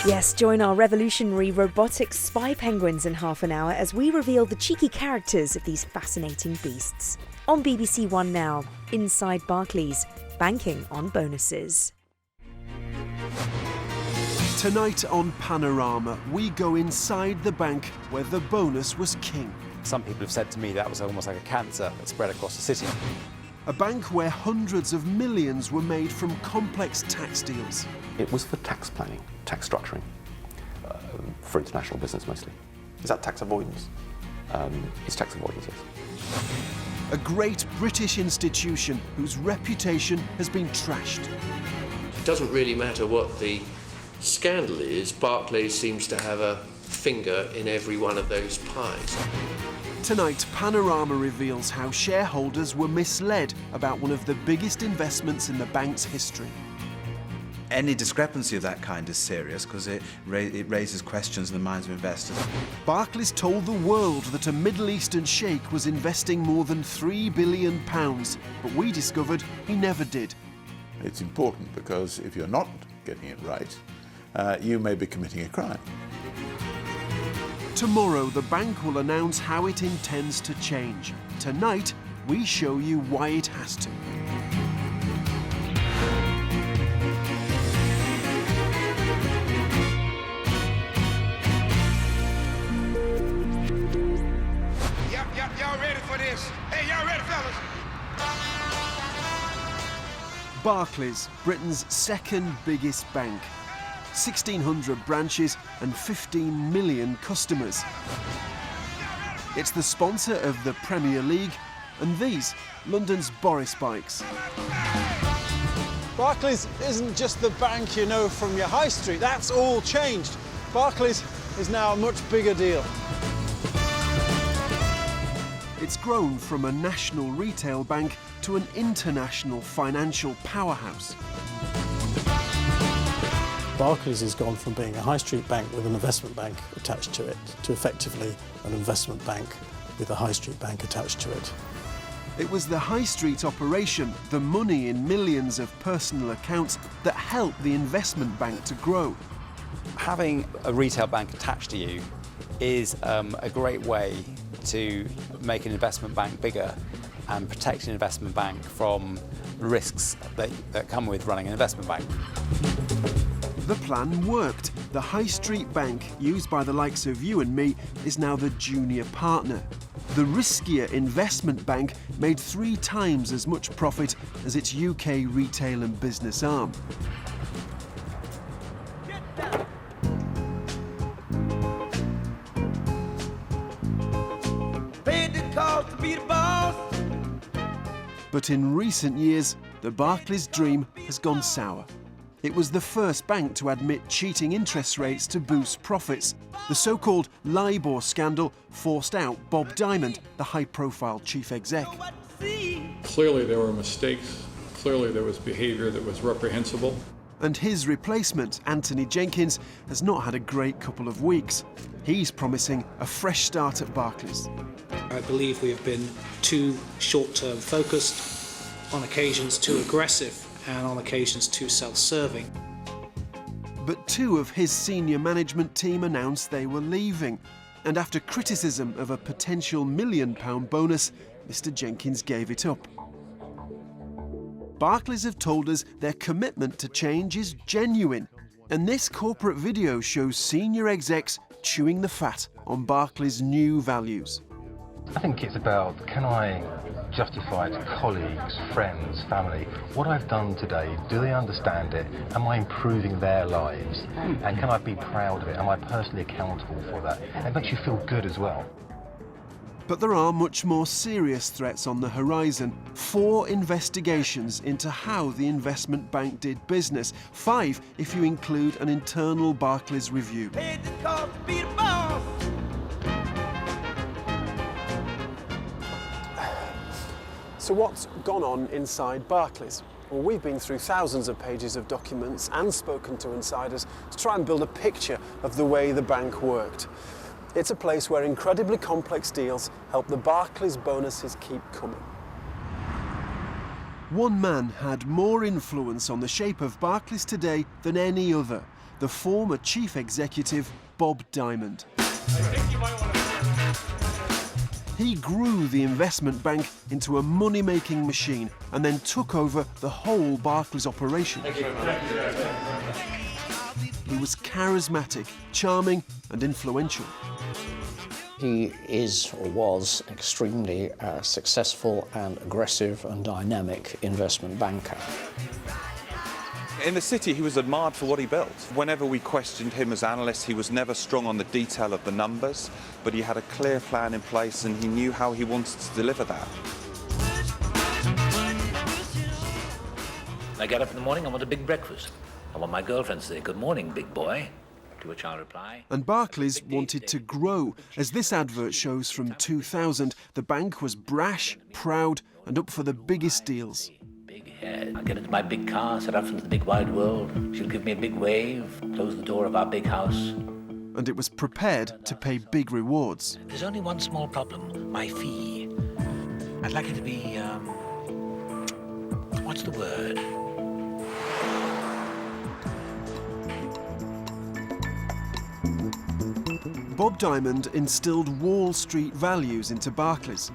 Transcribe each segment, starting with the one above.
Yes, join our revolutionary robotics spy penguins in half an hour as we reveal the cheeky characters of these fascinating beasts. On BBC One now, Inside Barclays, banking on bonuses. Tonight on Panorama, we go inside the bank where the bonus was king. Some people have said to me that was almost like a cancer that spread across the city. A bank where hundreds of millions were made from complex tax deals. It was for tax planning, tax structuring, for international business mostly. Is that tax avoidance? It's tax avoidance, yes. A great British institution whose reputation has been trashed. It doesn't really matter what the scandal is, Barclays seems to have a finger in every one of those pies. Tonight, Panorama reveals how shareholders were misled about one of the biggest investments in the bank's history. Any discrepancy of that kind is serious because it raises questions in the minds of investors. Barclays told the world that a Middle Eastern sheikh was investing more than £3 billion, but we discovered he never did. It's important because if you're not getting it right, you may be committing a crime. Tomorrow, the bank will announce how it intends to change. Tonight, we show you why it has to. Y'all ready for this? Hey, y'all ready, fellas? Barclays, Britain's second biggest bank. 1,600 branches and 15 million customers. It's the sponsor of the Premier League and these, London's Boris bikes. Barclays isn't just the bank you know from your high street. That's all changed. Barclays is now a much bigger deal. It's grown from a national retail bank to an international financial powerhouse. Barclays has gone from being a high street bank with an investment bank attached to it to effectively an investment bank with a high street bank attached to it. It was the high street operation, the money in millions of personal accounts, that helped the investment bank to grow. Having a retail bank attached to you is a great way to make an investment bank bigger and protect an investment bank from risks that come with running an investment bank. The plan worked. The high street bank, used by the likes of you and me, is now the junior partner. The riskier investment bank made 3 times as much profit as its UK retail and business arm. But in recent years, the Barclays dream has gone sour. It was the first bank to admit cheating interest rates to boost profits. The so-called LIBOR scandal forced out Bob Diamond, the high-profile chief exec. Clearly there were mistakes. Clearly there was behavior that was reprehensible. And his replacement, Anthony Jenkins, has not had a great couple of weeks. He's promising a fresh start at Barclays. I believe we have been too short-term focused, on occasions too aggressive, and on occasions too self-serving. But 2 of his senior management team announced they were leaving. And after criticism of a potential £1 million bonus, Mr. Jenkins gave it up. Barclays have told us their commitment to change is genuine. And this corporate video shows senior execs chewing the fat on Barclays' new values. I think it's about, can I justify to colleagues, friends, family, what I've done today? Do they understand it? Am I improving their lives? And can I be proud of it? Am I personally accountable for that? It makes you feel good as well. But there are much more serious threats on the horizon. 4 investigations into how the investment bank did business. 5 if you include an internal Barclays review. So what's gone on inside Barclays? Well, we've been through thousands of pages of documents and spoken to insiders to try and build a picture of the way the bank worked. It's a place where incredibly complex deals help the Barclays bonuses keep coming. One man had more influence on the shape of Barclays today than any other. the former chief executive, Bob Diamond. He grew the investment bank into a money-making machine and then took over the whole Barclays operation. He was charismatic, charming and influential. He is, or was, extremely successful and aggressive and dynamic investment banker. In the city, he was admired for what he built. Whenever we questioned him as analysts, he was never strong on the detail of the numbers, but he had a clear plan in place and he knew how he wanted to deliver that. I get up in the morning, I want a big breakfast. I want my girlfriend to say, "Good morning, big boy," to which I'll reply. And Barclays wanted to grow. As this advert shows from 2000, the bank was brash, proud and up for the biggest deals. I'll get into my big car, set off into the big wide world. She'll give me a big wave, close the door of our big house. And it was prepared to pay big rewards. There's only one small problem, my fee. I'd like it to be, what's the word? Bob Diamond instilled Wall Street values into Barclays.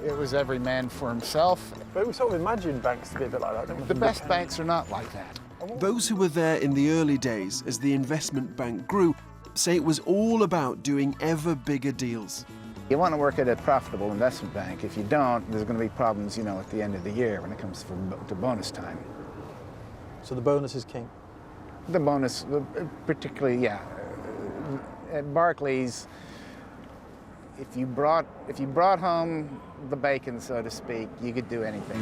It was every man for himself. But we sort of imagine banks to be a bit like that, don't we? The best banks are not like that. Those who were there in the early days as the investment bank grew say it was all about doing ever bigger deals. You want to work at a profitable investment bank. If you don't, there's going to be problems, at the end of the year when it comes to bonus time. So the bonus is king? The bonus, particularly, yeah. At Barclays, if you brought home the bacon, so to speak, you could do anything.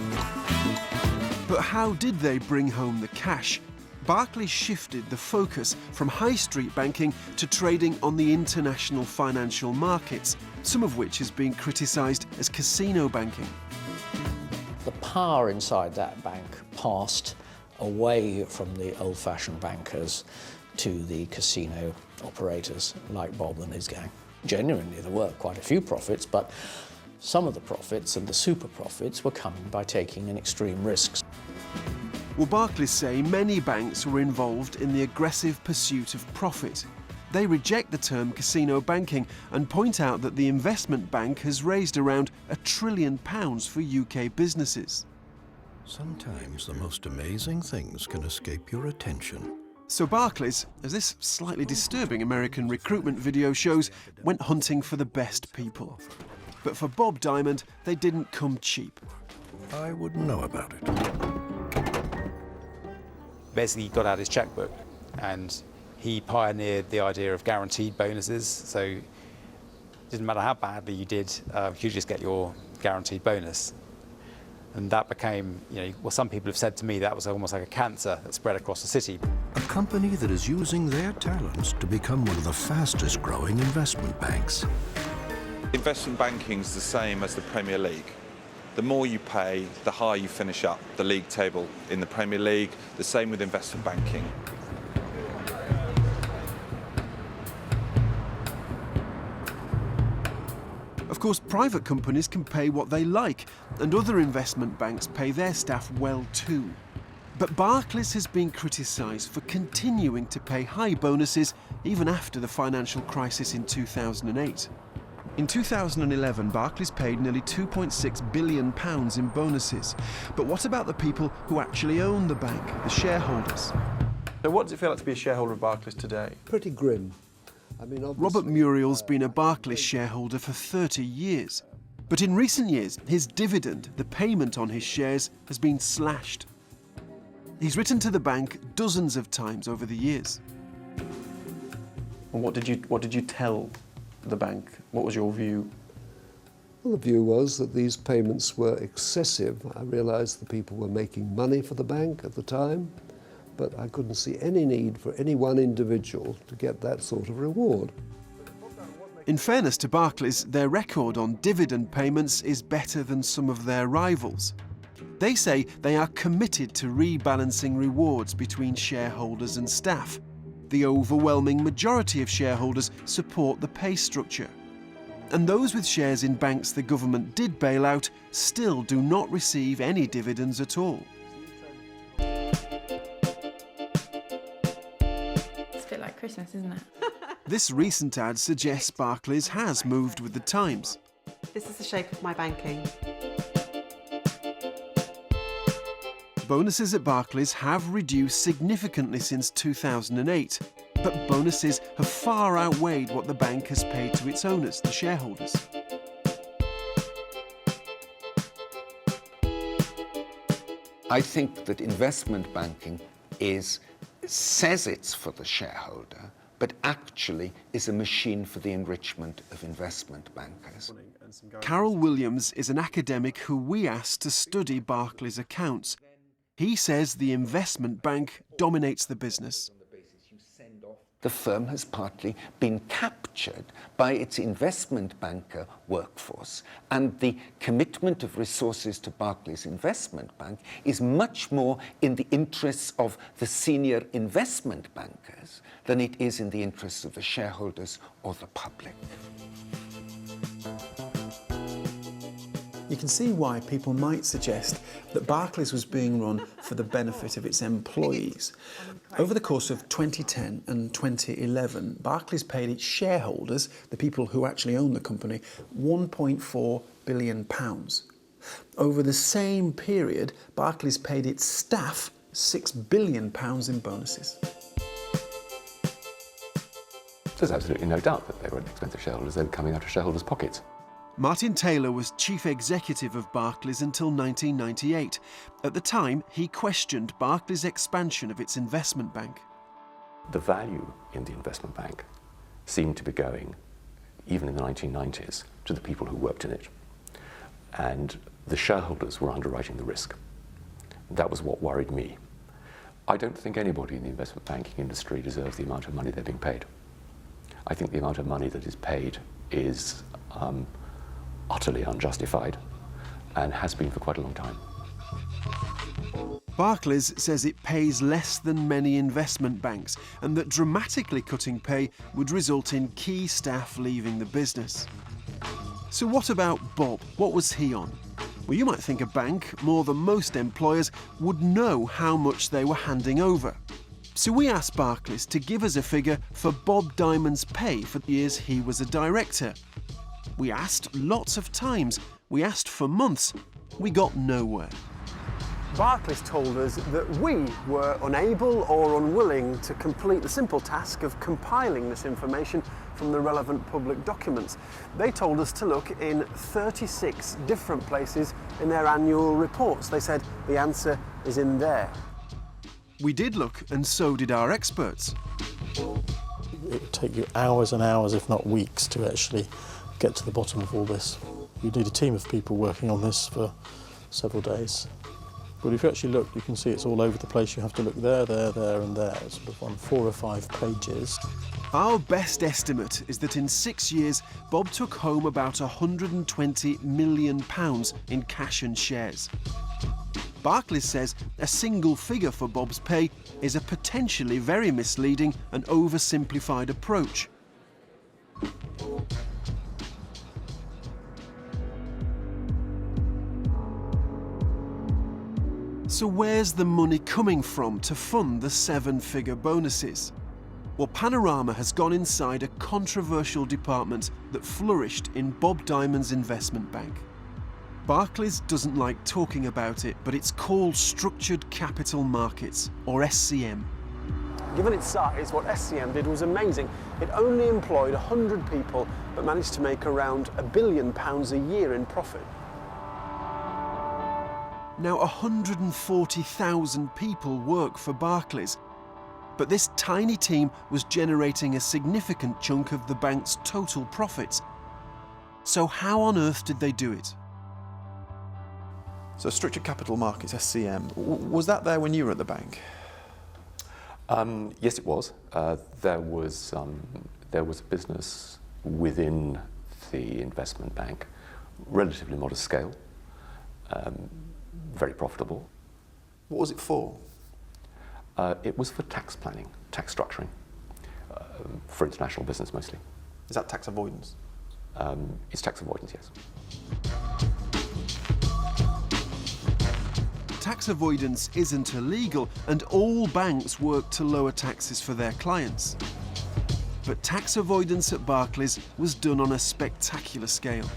But how did they bring home the cash? Barclays shifted the focus from high street banking to trading on the international financial markets, some of which has been criticised as casino banking. The power inside that bank passed away from the old-fashioned bankers to the casino operators like Bob and his gang. Genuinely, there were quite a few profits, but some of the profits and the super profits were coming by taking in extreme risks. Well, Barclays say many banks were involved in the aggressive pursuit of profit. They reject the term casino banking and point out that the investment bank has raised around £1 trillion for UK businesses. Sometimes the most amazing things can escape your attention. So Barclays, as this slightly disturbing American recruitment video shows, went hunting for the best people. But for Bob Diamond, they didn't come cheap. I wouldn't know about it. Basically, he got out his checkbook and he pioneered the idea of guaranteed bonuses. So it didn't matter how badly you did, you just get your guaranteed bonus. And that became, well, some people have said to me that was almost like a cancer that spread across the city. A company that is using their talents to become one of the fastest growing investment banks. Investment banking is the same as the Premier League. The more you pay, the higher you finish up the league table in the Premier League. The same with investment banking. Of course, private companies can pay what they like, and other investment banks pay their staff well too. But Barclays has been criticised for continuing to pay high bonuses even after the financial crisis in 2008. In 2011, Barclays paid nearly £2.6 billion in bonuses. But what about the people who actually own the bank, the shareholders? So what does it feel like to be a shareholder of Barclays today? Pretty grim. Robert Muriel's been a Barclays shareholder for 30 years. But in recent years, his dividend, the payment on his shares, has been slashed. He's written to the bank dozens of times over the years. And what did you tell the bank? What was your view? Well, the view was that these payments were excessive. I realised the people were making money for the bank at the time, but I couldn't see any need for any one individual to get that sort of reward. In fairness to Barclays, their record on dividend payments is better than some of their rivals. They say they are committed to rebalancing rewards between shareholders and staff. The overwhelming majority of shareholders support the pay structure. And those with shares in banks the government did bail out still do not receive any dividends at all. Christmas, isn't it? This recent ad suggests Barclays has moved with the times. This is the shape of my banking. Bonuses at Barclays have reduced significantly since 2008, but bonuses have far outweighed what the bank has paid to its owners, the shareholders. I think that investment banking says it's for the shareholder, but actually is a machine for the enrichment of investment bankers. Carol Williams is an academic who we asked to study Barclays' accounts. He says the investment bank dominates the business. The firm has partly been captured by its investment banker workforce, and the commitment of resources to Barclays Investment Bank is much more in the interests of the senior investment bankers than it is in the interests of the shareholders or the public. You can see why people might suggest that Barclays was being run for the benefit of its employees. Over the course of 2010 and 2011, Barclays paid its shareholders, the people who actually own the company, £1.4 billion. Over the same period, Barclays paid its staff £6 billion in bonuses. There's absolutely no doubt that they were expensive shareholders. They were coming out of shareholders' pockets. Martin Taylor was chief executive of Barclays until 1998. At the time, he questioned Barclays' expansion of its investment bank. The value in the investment bank seemed to be going, even in the 1990s, to the people who worked in it. And the shareholders were underwriting the risk. That was what worried me. I don't think anybody in the investment banking industry deserves the amount of money they're being paid. I think the amount of money that is paid is utterly unjustified and has been for quite a long time. Barclays says it pays less than many investment banks and that dramatically cutting pay would result in key staff leaving the business. So what about Bob? What was he on? Well, you might think a bank, more than most employers, would know how much they were handing over. So we asked Barclays to give us a figure for Bob Diamond's pay for the years he was a director. We asked lots of times. We asked for months. We got nowhere. Barclays told us that we were unable or unwilling to complete the simple task of compiling this information from the relevant public documents. They told us to look in 36 different places in their annual reports. They said the answer is in there. We did look, and so did our experts. It would take you hours and hours, if not weeks, to actually get to the bottom of all this. You need a team of people working on this for several days. But if you actually look, you can see it's all over the place. You have to look there, there, and there. It's sort of on 4 or 5 pages. Our best estimate is that in 6 years, Bob took home about £120 million in cash and shares. Barclays says a single figure for Bob's pay is a potentially very misleading and oversimplified approach. So where's the money coming from to fund the 7-figure bonuses? Well, Panorama has gone inside a controversial department that flourished in Bob Diamond's investment bank. Barclays doesn't like talking about it, but it's called Structured Capital Markets, or SCM. Given its size, what SCM did was amazing. It only employed 100 people, but managed to make around £1 billion a year in profit. Now, 140,000 people work for Barclays, but this tiny team was generating a significant chunk of the bank's total profits. So how on earth did they do it? So Structured Capital Markets, SCM, was that there when you were at the bank? Yes, it was. There was a business within the investment bank, relatively modest scale, very profitable. What was it for? It was for tax planning, tax structuring, for international business mostly. Is that tax avoidance? It's tax avoidance, yes. Tax avoidance isn't illegal, and all banks work to lower taxes for their clients. but tax avoidance at Barclays was done on a spectacular scale.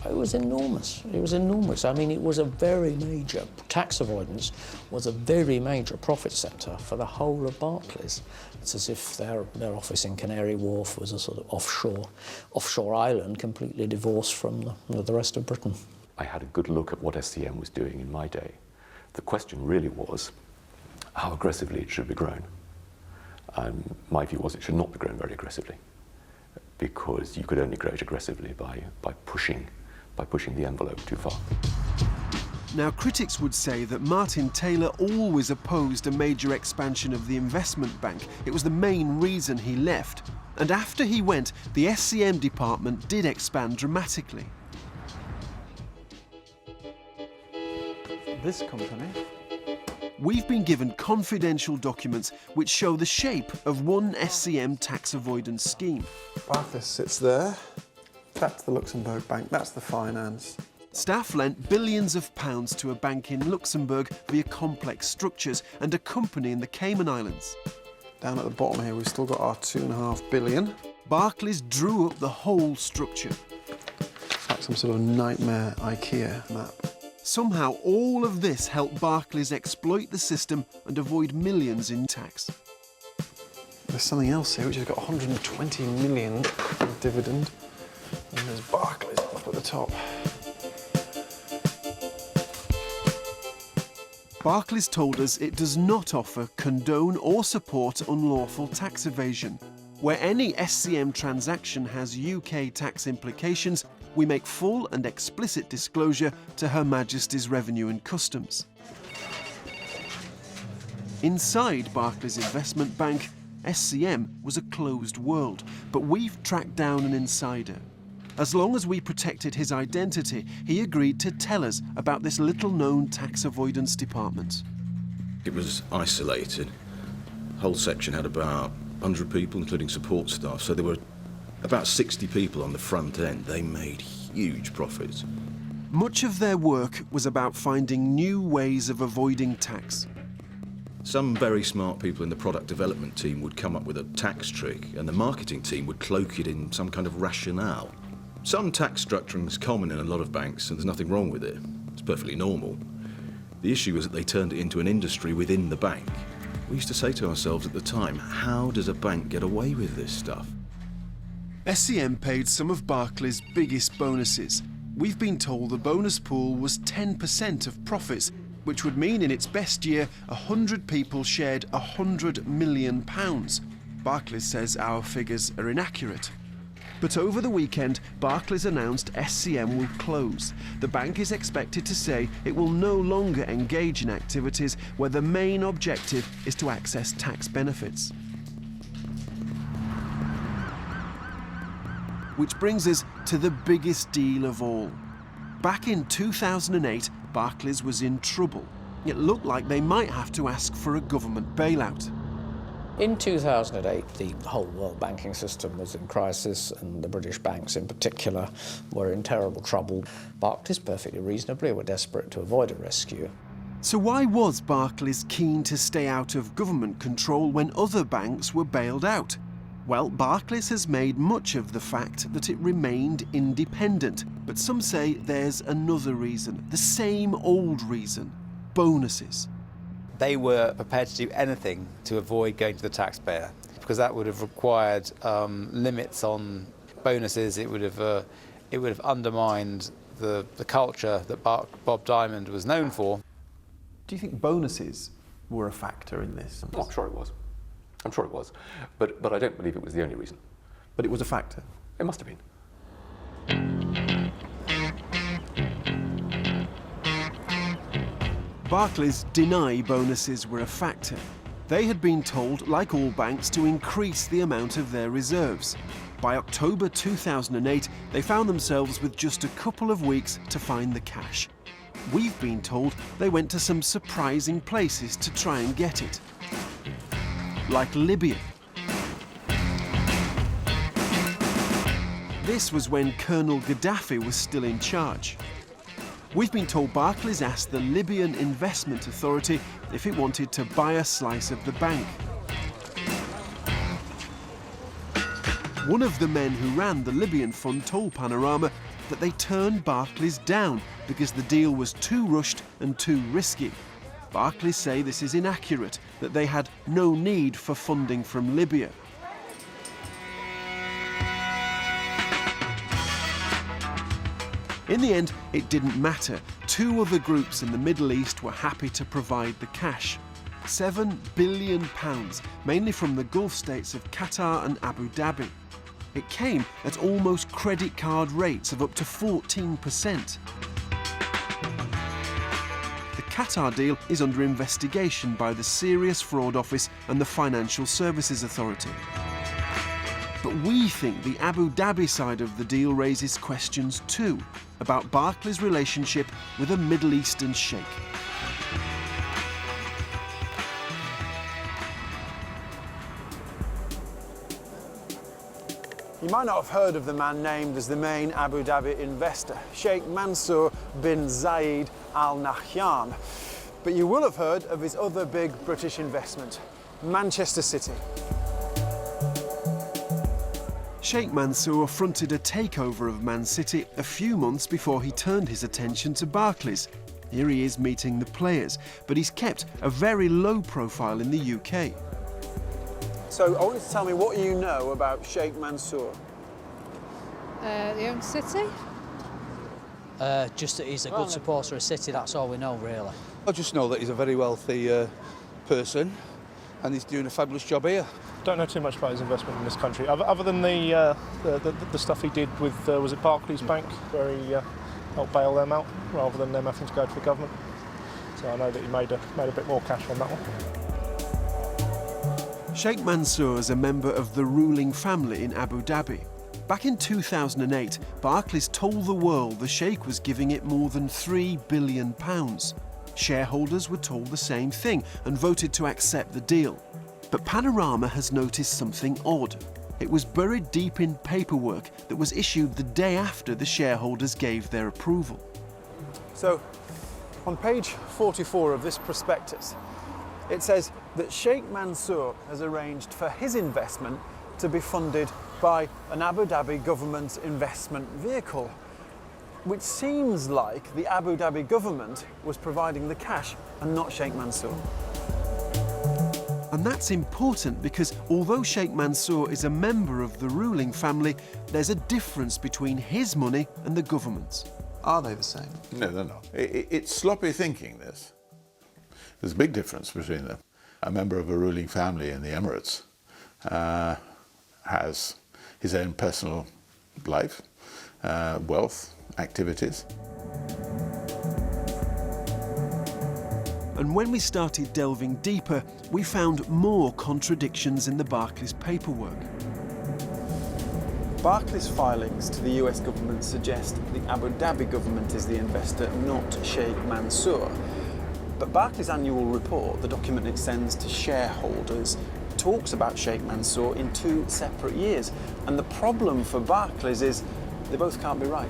It was enormous. It was enormous. I mean, it was a very major, tax avoidance was a very major profit centre for the whole of Barclays. It's as if their office in Canary Wharf was a sort of offshore island completely divorced from the rest of Britain. I had a good look at what SCM was doing in my day. The question really was how aggressively it should be grown. My view was it should not be grown very aggressively, because you could only grow it aggressively by pushing the envelope too far. Now, critics would say that Martin Taylor always opposed a major expansion of the investment bank. It was the main reason he left. And after he went, the SCM department did expand dramatically. This company. We've been given confidential documents which show the shape of one SCM tax avoidance scheme. Barclays sits there. That's the Luxembourg Bank, that's the finance. Staff lent billions of pounds to a bank in Luxembourg via complex structures and a company in the Cayman Islands. Down at the bottom here, we've still got our £2.5 billion. Barclays drew up the whole structure. It's like some sort of nightmare IKEA map. Somehow, all of this helped Barclays exploit the system and avoid millions in tax. There's something else here which has got 120 million in dividend. And there's Barclays up at the top. Barclays told us it does not offer, condone or support unlawful tax evasion. Where any SCM transaction has UK tax implications, we make full and explicit disclosure to Her Majesty's Revenue and Customs. Inside Barclays Investment Bank, SCM was a closed world, but we've tracked down an insider. As long as we protected his identity, he agreed to tell us about this little-known tax avoidance department. It was isolated. The whole section had about 100 people, including support staff, so there were about 60 people on the front end. They made huge profits. Much of their work was about finding new ways of avoiding tax. Some very smart people in the product development team would come up with a tax trick, and the marketing team would cloak it in some kind of rationale. Some tax structuring is common in a lot of banks, and there's nothing wrong with it. It's perfectly normal. The issue was that they turned it into an industry within the bank. We used to say to ourselves at the time, how does a bank get away with this stuff? SCM paid some of Barclays' biggest bonuses. We've been told the bonus pool was 10% of profits, which would mean in its best year, 100 people shared £100 million. Barclays says our figures are inaccurate. But over the weekend, Barclays announced SCM will close. The bank is expected to say it will no longer engage in activities where the main objective is to access tax benefits. Which brings us to the biggest deal of all. Back in 2008, Barclays was in trouble. It looked like they might have to ask for a government bailout. In 2008, the whole world banking system was in crisis, and the British banks in particular were in terrible trouble. Barclays, perfectly reasonably, were desperate to avoid a rescue. So why was Barclays keen to stay out of government control when other banks were bailed out? Well, Barclays has made much of the fact that it remained independent, but some say there's another reason, the same old reason: bonuses. They were prepared to do anything to avoid going to the taxpayer, because that would have required limits on bonuses. It would have undermined the culture that Bob Diamond was known for. Do you think bonuses were a factor in this? Oh, I'm sure it was. I'm sure it was. But I don't believe it was the only reason. But it was a factor? It must have been. Barclays deny bonuses were a factor. They had been told, like all banks, to increase the amount of their reserves. By October 2008, they found themselves with just a couple of weeks to find the cash. We've been told they went to some surprising places to try and get it. Like Libya. This was when Colonel Gaddafi was still in charge. We've been told Barclays asked the Libyan Investment Authority if it wanted to buy a slice of the bank. One of the men who ran the Libyan fund told Panorama that they turned Barclays down because the deal was too rushed and too risky. Barclays say this is inaccurate, that they had no need for funding from Libya. In the end, it didn't matter. Two other groups in the Middle East were happy to provide the cash. £7 billion, mainly from the Gulf states of Qatar and Abu Dhabi. It came at almost credit card rates of up to 14%. The Qatar deal is under investigation by the Serious Fraud Office and the Financial Services Authority. But we think the Abu Dhabi side of the deal raises questions too, about Barclays' relationship with a Middle Eastern sheikh. You might not have heard of the man named as the main Abu Dhabi investor, Sheikh Mansour bin Zayed Al Nahyan. But you will have heard of his other big British investment, Manchester City. Sheikh Mansour fronted a takeover of Man City a few months before he turned his attention to Barclays. Here he is meeting the players, but he's kept a very low profile in the UK. So I want you to tell me what you know about Sheikh Mansour. He owns City. Just that he's a good supporter of City, that's all we know, really. I just know that he's a very wealthy person and he's doing a fabulous job here. Don't know too much about his investment in this country, other than the stuff he did with, was it Barclays Bank, where he helped bail them out, rather than them having to go to the government. So I know that he made a bit more cash on that one. Sheikh Mansour is a member of the ruling family in Abu Dhabi. Back in 2008, Barclays told the world the sheikh was giving it more than £3 billion. Shareholders were told the same thing and voted to accept the deal. But Panorama has noticed something odd. It was buried deep in paperwork that was issued the day after the shareholders gave their approval. So, on page 44 of this prospectus, it says that Sheikh Mansour has arranged for his investment to be funded by an Abu Dhabi government investment vehicle, which seems like the Abu Dhabi government was providing the cash and not Sheikh Mansour. And that's important because although Sheikh Mansour is a member of the ruling family, there's a difference between his money and the government's. Are they the same? No, they're not. It's sloppy thinking, this. There's a big difference between them. A member of a ruling family in the Emirates has his own personal life, wealth, activities. And when we started delving deeper, we found more contradictions in the Barclays paperwork. Barclays filings to the US government suggest the Abu Dhabi government is the investor, not Sheikh Mansour. But Barclays' annual report, the document it sends to shareholders, talks about Sheikh Mansour in 2 separate years. And the problem for Barclays is they both can't be right.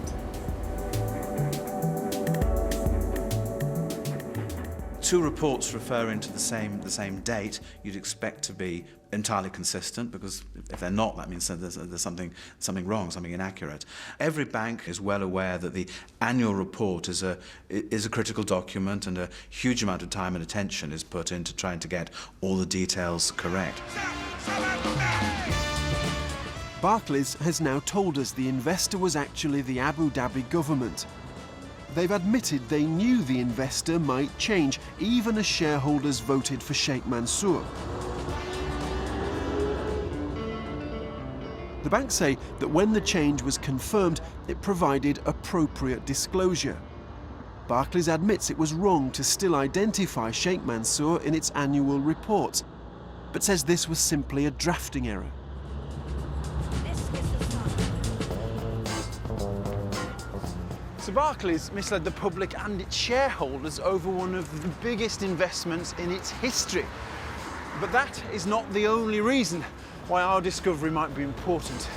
Two reports referring to the same date, you'd expect to be entirely consistent, because if they're not, that means that there's something wrong, something inaccurate. Every bank is well aware that the annual report is a critical document, and a huge amount of time and attention is put into trying to get all the details correct. Barclays has now told us the investor was actually the Abu Dhabi government. They've admitted they knew the investor might change, even as shareholders voted for Sheikh Mansour. The banks say that when the change was confirmed, it provided appropriate disclosure. Barclays admits it was wrong to still identify Sheikh Mansour in its annual reports, but says this was simply a drafting error. So Barclays misled the public and its shareholders over one of the biggest investments in its history. But that is not the only reason why our discovery might be important.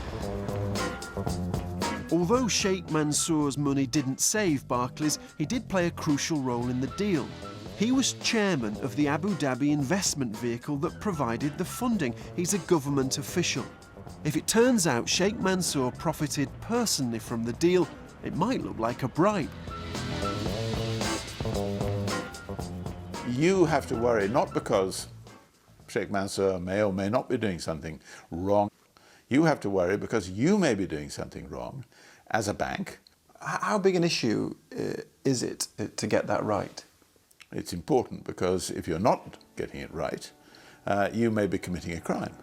Although Sheikh Mansour's money didn't save Barclays, he did play a crucial role in the deal. He was chairman of the Abu Dhabi investment vehicle that provided the funding. He's a government official. If it turns out Sheikh Mansour profited personally from the deal, it might look like a bribe. You have to worry not because Sheikh Mansour may or may not be doing something wrong. You have to worry because you may be doing something wrong as a bank. How big an issue is it to get that right? It's important because if you're not getting it right, you may be committing a crime.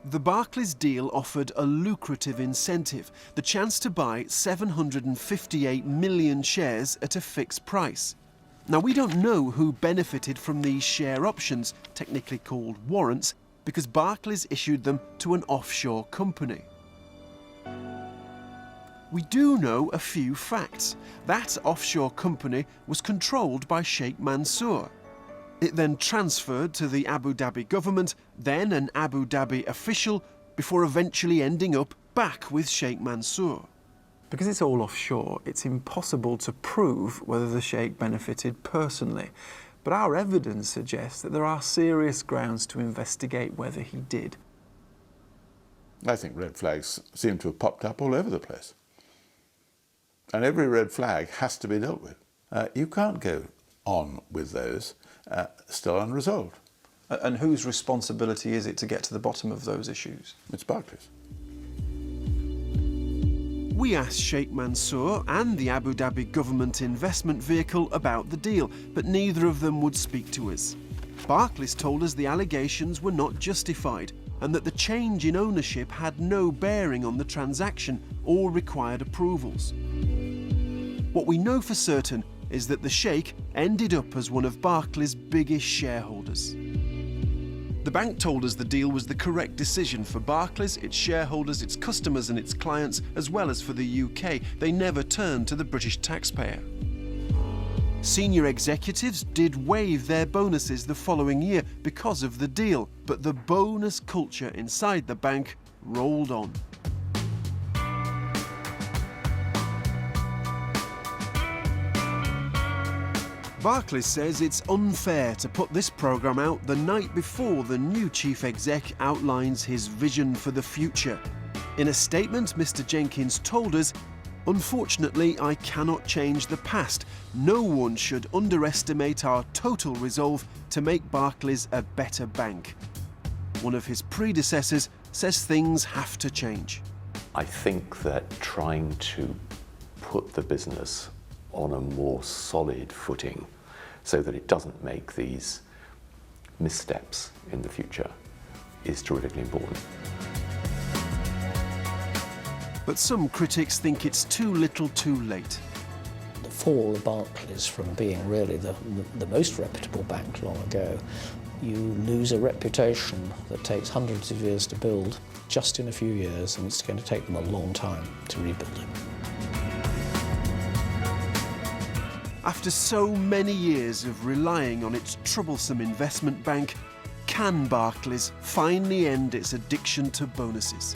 The Barclays deal offered a lucrative incentive, the chance to buy 758 million shares at a fixed price. Now, we don't know who benefited from these share options, technically called warrants, because Barclays issued them to an offshore company. We do know a few facts. That offshore company was controlled by Sheikh Mansour. It then transferred to the Abu Dhabi government, then an Abu Dhabi official, before eventually ending up back with Sheikh Mansour. Because it's all offshore, it's impossible to prove whether the Sheikh benefited personally. But our evidence suggests that there are serious grounds to investigate whether he did. I think red flags seem to have popped up all over the place. And every red flag has to be dealt with. You can't go on with those still unresolved. And whose responsibility is it to get to the bottom of those issues? It's Barclays. We asked Sheikh Mansour and the Abu Dhabi government investment vehicle about the deal, but neither of them would speak to us. Barclays told us the allegations were not justified and that the change in ownership had no bearing on the transaction or required approvals. What we know for certain is that the Sheikh ended up as one of Barclays' biggest shareholders. The bank told us the deal was the correct decision for Barclays, its shareholders, its customers and its clients, as well as for the UK. They never turned to the British taxpayer. Senior executives did waive their bonuses the following year because of the deal, but the bonus culture inside the bank rolled on. Barclays says it's unfair to put this programme out the night before the new chief exec outlines his vision for the future. In a statement, Mr. Jenkins told us, "Unfortunately, I cannot change the past. No one should underestimate our total resolve to make Barclays a better bank." One of his predecessors says things have to change. I think that trying to put the business on a more solid footing so that it doesn't make these missteps in the future is terrifically important. But some critics think it's too little too late. The fall of Barclays from being really the most reputable bank long ago, you lose a reputation that takes hundreds of years to build just in a few years, and it's going to take them a long time to rebuild it. After so many years of relying on its troublesome investment bank, can Barclays finally end its addiction to bonuses?